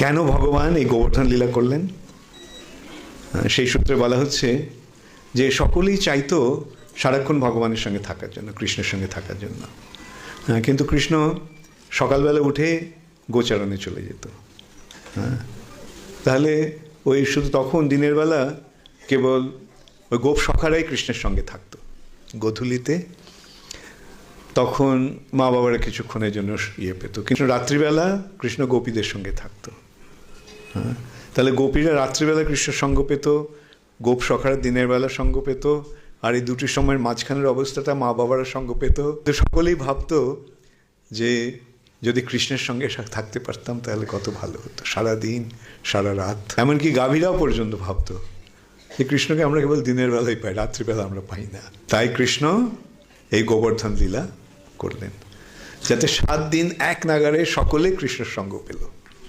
কেন ভগবান এই গোবর্ধন লীলা করলেন? সেই সূত্রে বলা হচ্ছে যে সকলেই চাইতো সারাক্ষণ ভগবানের সঙ্গে থাকার জন্য, কৃষ্ণের সঙ্গে থাকার জন্য, কিন্তু কৃষ্ণ সকালবেলা উঠে গোচারণে চলে যেত। তাহলে ওই শুধু তখন দিনের বেলা কেবল ওই গোপ সখারাই কৃষ্ণের সঙ্গে থাকতো। গোধূলিতে তখন মা বাবারা কিছুক্ষণের জন্য পেত, কিন্তু রাত্রিবেলা কৃষ্ণ গোপীদের সঙ্গে থাকতো। তাহলে গোপীরা রাত্রিবেলা কৃষ্ণের সঙ্গ পেত, গোপ সখারা দিনের বেলা সঙ্গ পেত, আর এই দুটি সময়ের মাঝখানের অবস্থাটা মা বাবারা সঙ্গ পেত। তো সকলেই ভাবতো যে যদি কৃষ্ণের সঙ্গে থাকতে পারতাম তাহলে কত ভালো হতো, সারাদিন সারা রাত। এমনকি গাভীরাও পর্যন্ত ভাবতো যে কৃষ্ণকে আমরা কেবল দিনের বেলায় পাই, রাত্রিবেলা আমরা পাই না। তাই কৃষ্ণ এই গোবর্ধন লীলা করলেন, যাতে 7 দিন এক নাগারে সকলে কৃষ্ণের সঙ্গ পেল।